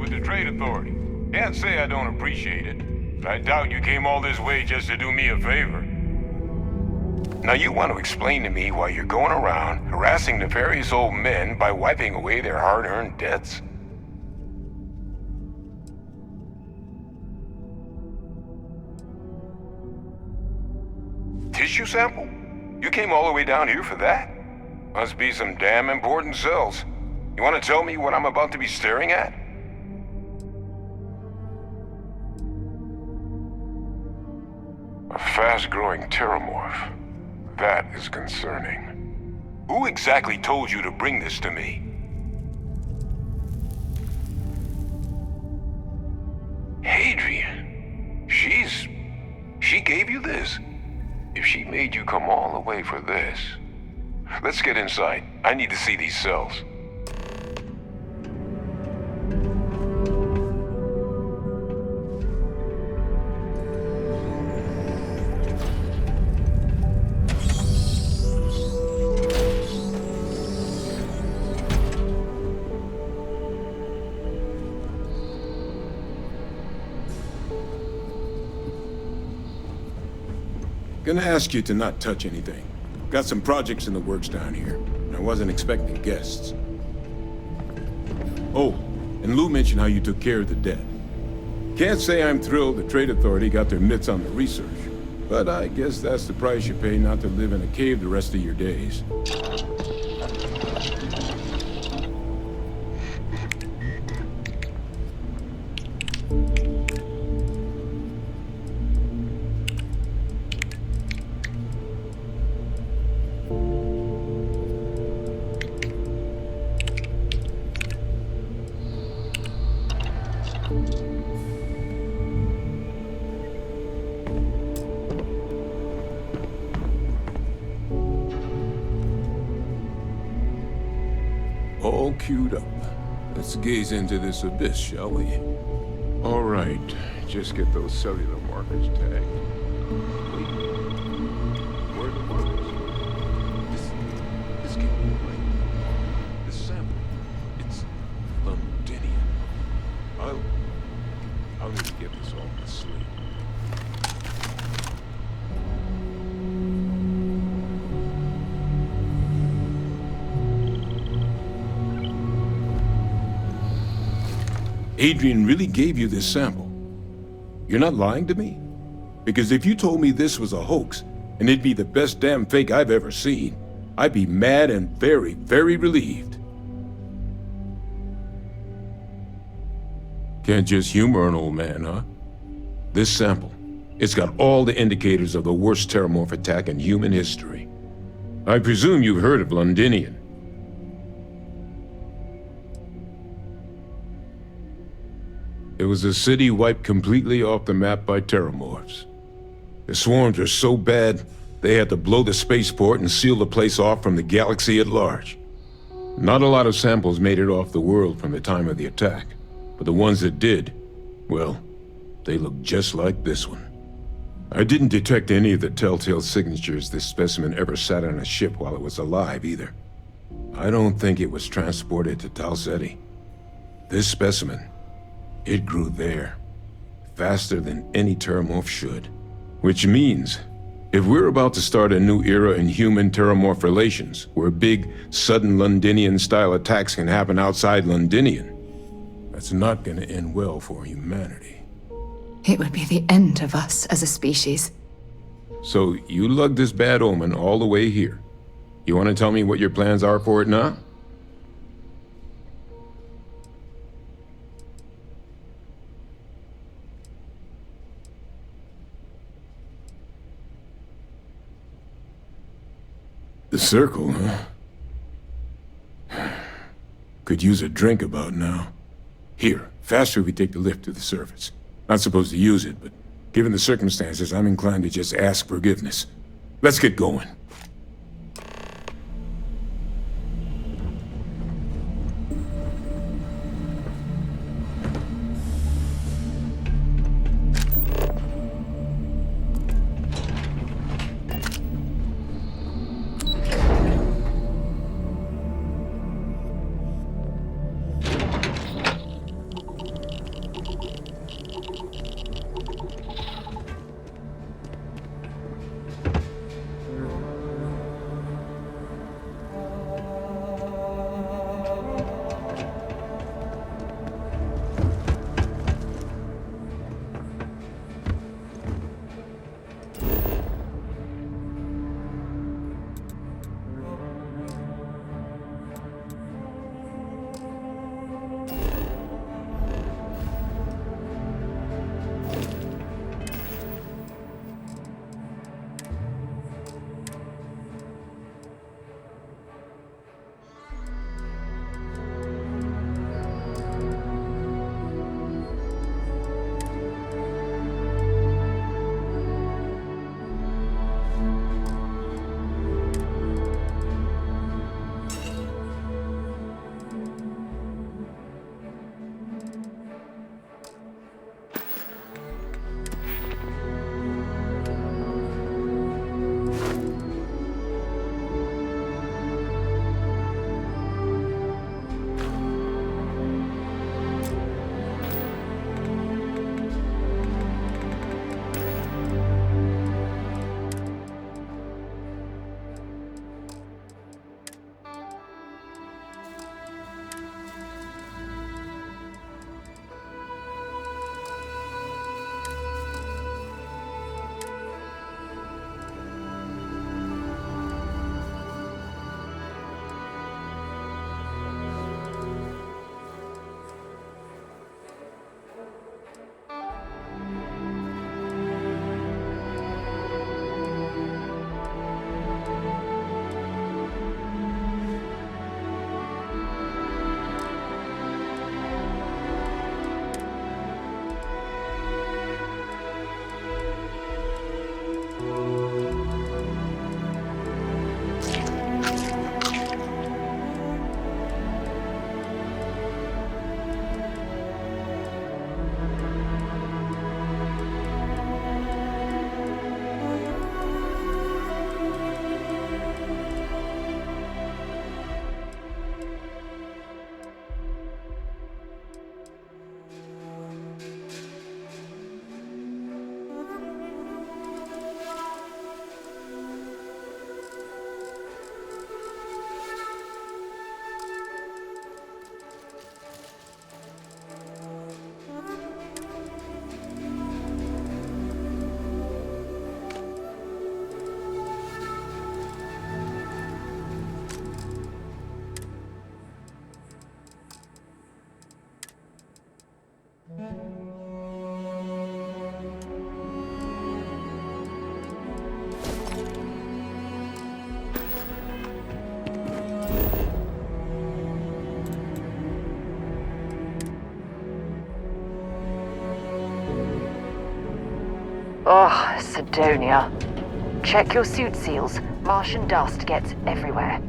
with the trade authority. Can't say I don't appreciate it, but I doubt you came all this way just to do me a favor. Now you want to explain to me why you're going around harassing nefarious old men by wiping away their hard-earned debts? Tissue sample? You came all the way down here for that? Must be some damn important cells. You want to tell me what I'm about to be staring at? A fast-growing terramorph. That is concerning. Who exactly told you to bring this to me? Hadrian. She gave you this? If she made you come all the way for this... Let's get inside. I need to see these cells. Gonna ask you to not touch anything. Got some projects in the works down here, and I wasn't expecting guests. Oh, and Lou mentioned how you took care of the dead. Can't say I'm thrilled the Trade Authority got their mitts on the research, but I guess that's the price you pay not to live in a cave the rest of your days. All queued up. Let's gaze into this abyss, shall we? All right, just get those cellular markers tagged. Wait, where are the markers? This can't be right. This sample, it's Londinian. I'll need to get this off my sleeve. Adrian really gave you this sample. You're not lying to me? Because if you told me this was a hoax, and it'd be the best damn fake I've ever seen, I'd be mad and very, very relieved. Can't just humor an old man, huh? This sample, it's got all the indicators of the worst terramorph attack in human history. I presume you've heard of Londinian. It was a city wiped completely off the map by terramorphs. The swarms were so bad, they had to blow the spaceport and seal the place off from the galaxy at large. Not a lot of samples made it off the world from the time of the attack, but the ones that did, well, they looked just like this one. I didn't detect any of the telltale signatures this specimen ever sat on a ship while it was alive, either. I don't think it was transported to Tal Ceti. This specimen, it grew there, faster than any terramorph should. Which means, if we're about to start a new era in human-terramorph relations, where big, sudden Londinian-style attacks can happen outside Londinian, that's not gonna end well for humanity. It would be the end of us as a species. So, you lugged this bad omen all the way here. You wanna tell me what your plans are for it now? The circle, huh? Could use a drink about now. Here, faster we take the lift to the surface. Not supposed to use it, but given the circumstances, I'm inclined to just ask forgiveness. Let's get going. Oh, Sidonia. Check your suit seals. Martian dust gets everywhere.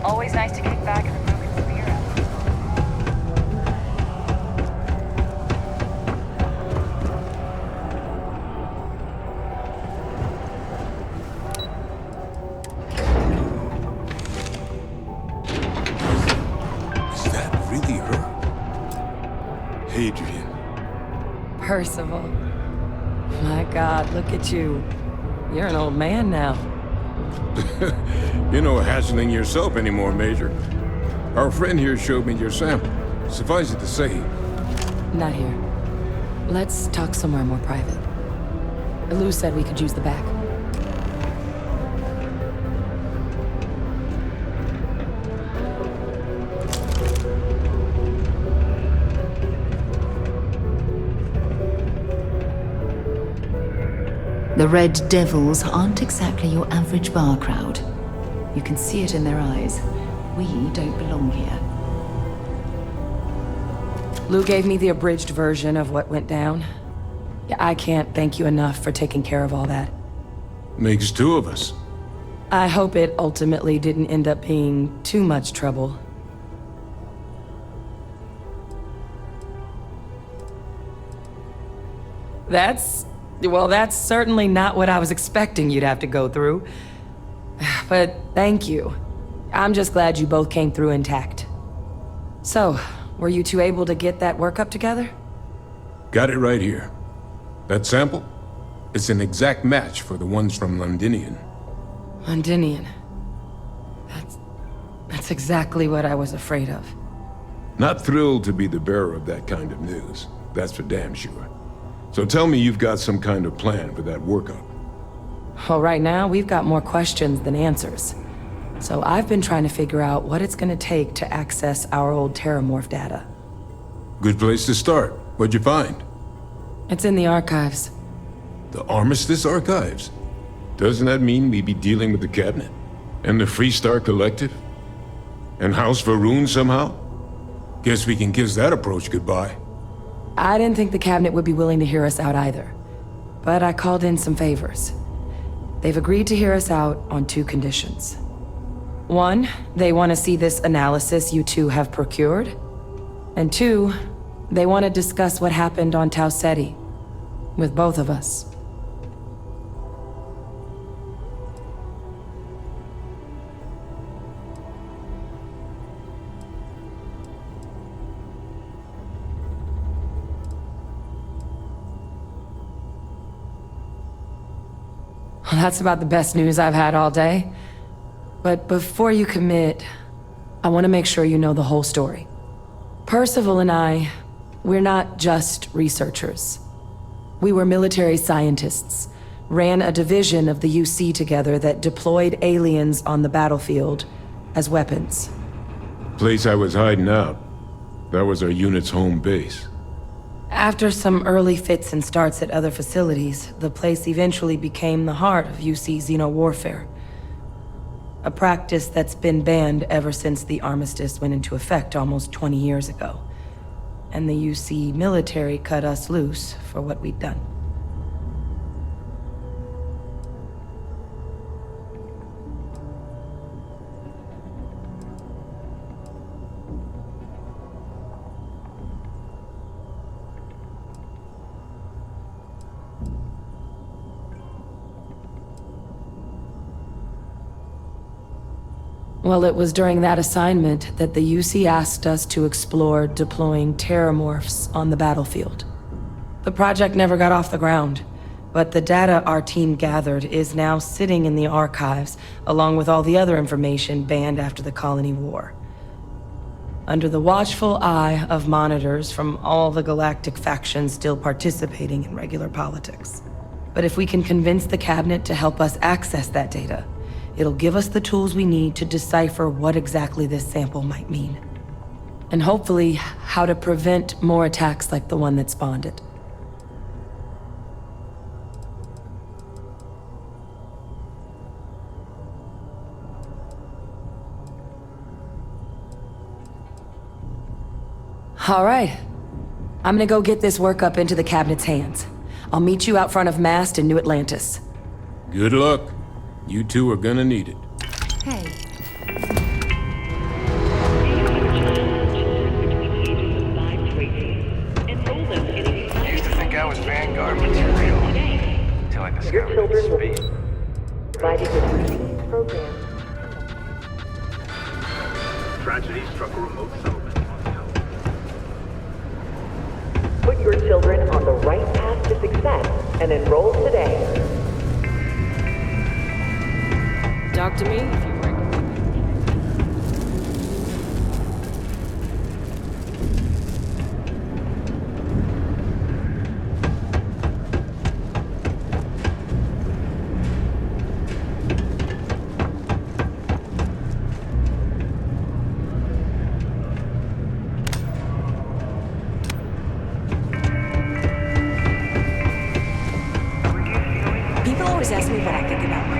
Always nice to kick back in the broken spirit. Is that really her? Hadrian. Percival. My God, look at you. You're an old man now. You're no hassling yourself anymore, Major. Our friend here showed me your sample. Suffice it to say, Not here. Let's talk somewhere more private. Lou said we could use the back. The Red Devils aren't exactly your average bar crowd. You can see it in their eyes. We don't belong here. Lou gave me the abridged version of what went down. Yeah, I can't thank you enough for taking care of all that. makes two of us. I hope it ultimately didn't end up being too much trouble. That's certainly not what I was expecting you'd have to go through. But thank you. I'm just glad you both came through intact. So, were you two able to get that workup together? Got it right here. That sample? It's an exact match for the ones from Londinian. Londinian. That's exactly what I was afraid of. Not thrilled to be the bearer of that kind of news. That's for damn sure. So tell me you've got some kind of plan for that workup. Well, right now, we've got more questions than answers. So I've been trying to figure out what it's gonna take to access our old Terramorph data. Good place to start. What'd you find? It's in the archives. The Armistice Archives? Doesn't that mean we'd be dealing with the Cabinet? And the Freestar Collective? And House Varun somehow? Guess we can kiss that approach goodbye. I didn't think the cabinet would be willing to hear us out either. But I called in some favors. They've agreed to hear us out on two conditions. One, they want to see this analysis you two have procured. And two, they want to discuss what happened on Tau Ceti. With both of us. Well, that's about the best news I've had all day. But before you commit, I want to make sure you know the whole story. Percival and I, we're not just researchers. We were military scientists, ran a division of the UC together that deployed aliens on the battlefield as weapons. Place I was hiding out. That was our unit's home base. After some early fits and starts at other facilities, the place eventually became the heart of UC xeno-warfare. A practice that's been banned ever since the armistice went into effect almost 20 years ago. And the UC military cut us loose for what we'd done. Well, it was during that assignment that the UC asked us to explore deploying terramorphs on the battlefield. The project never got off the ground, but the data our team gathered is now sitting in the archives, along with all the other information banned after the Colony War. Under the watchful eye of monitors from all the galactic factions still participating in regular politics. But if we can convince the cabinet to help us access that data, it'll give us the tools we need to decipher what exactly this sample might mean. And hopefully, how to prevent more attacks like the one that spawned it. All right. I'm gonna go get this work up into the cabinet's hands. I'll meet you out front of Mast in New Atlantis. Good luck. You two are gonna need it. Hey, I used to think I was Vanguard material until I discovered its speed. Tragedy struck a remote settlement. Put your children on the right path to success and enroll today. Talk to me if you work. People always ask me what I think about my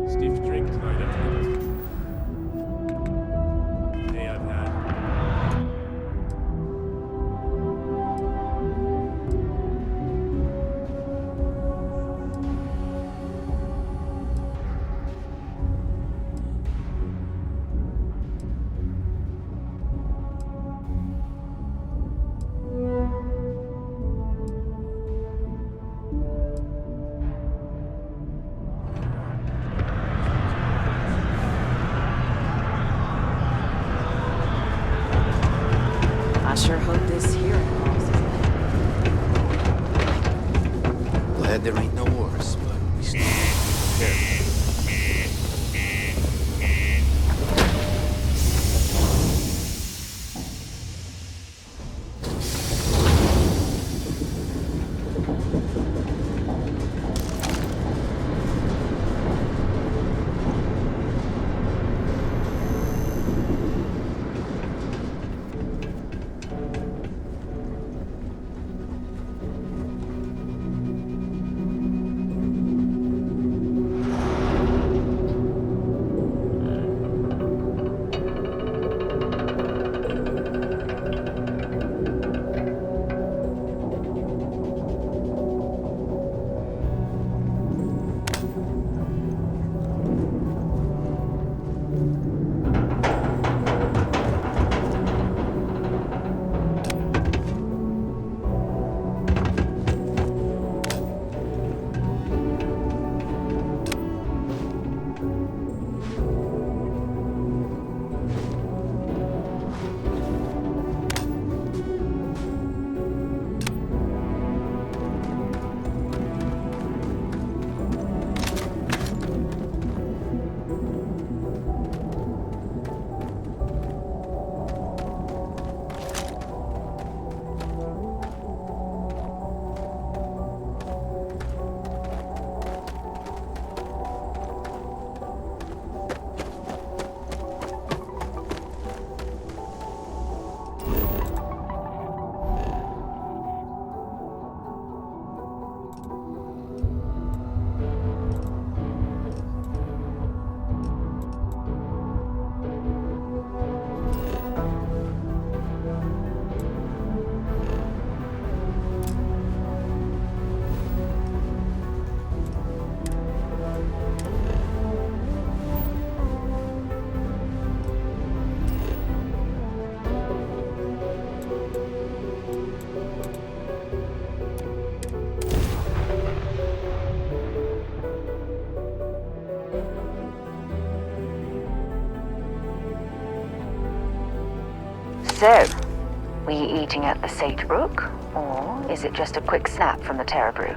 Stiff drink tonight, Hey, I've had. I sure hope this hearing loss is Glad there ain't no worse, but we still careful. So, were you eating at the Sage Brook, or is it just a quick snap from the Terra Brew?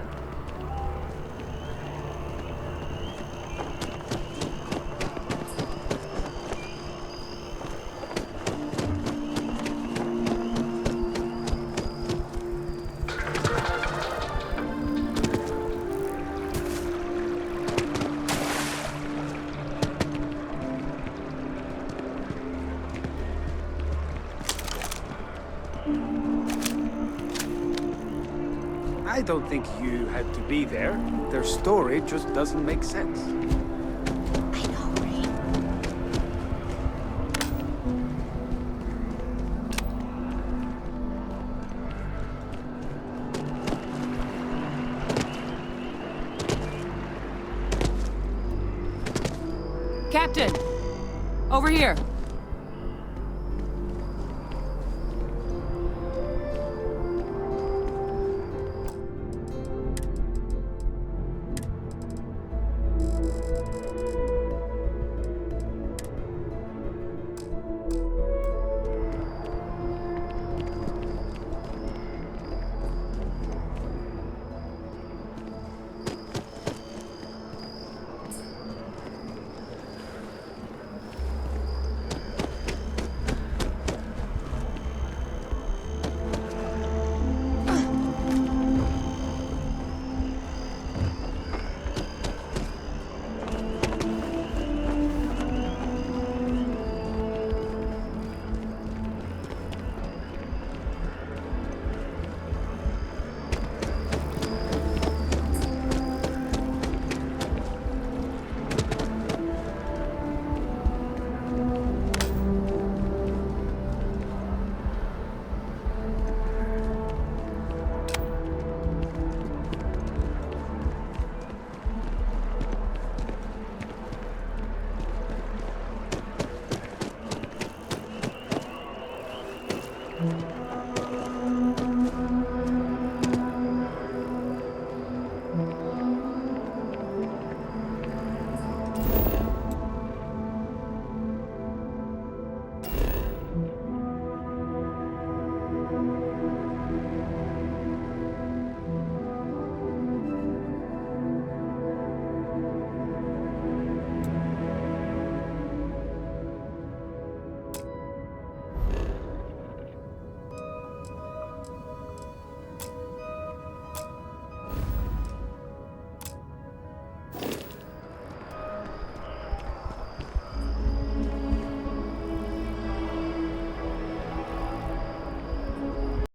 I don't think you had to be there. Their story just doesn't make sense. I know, right? Captain! Over here!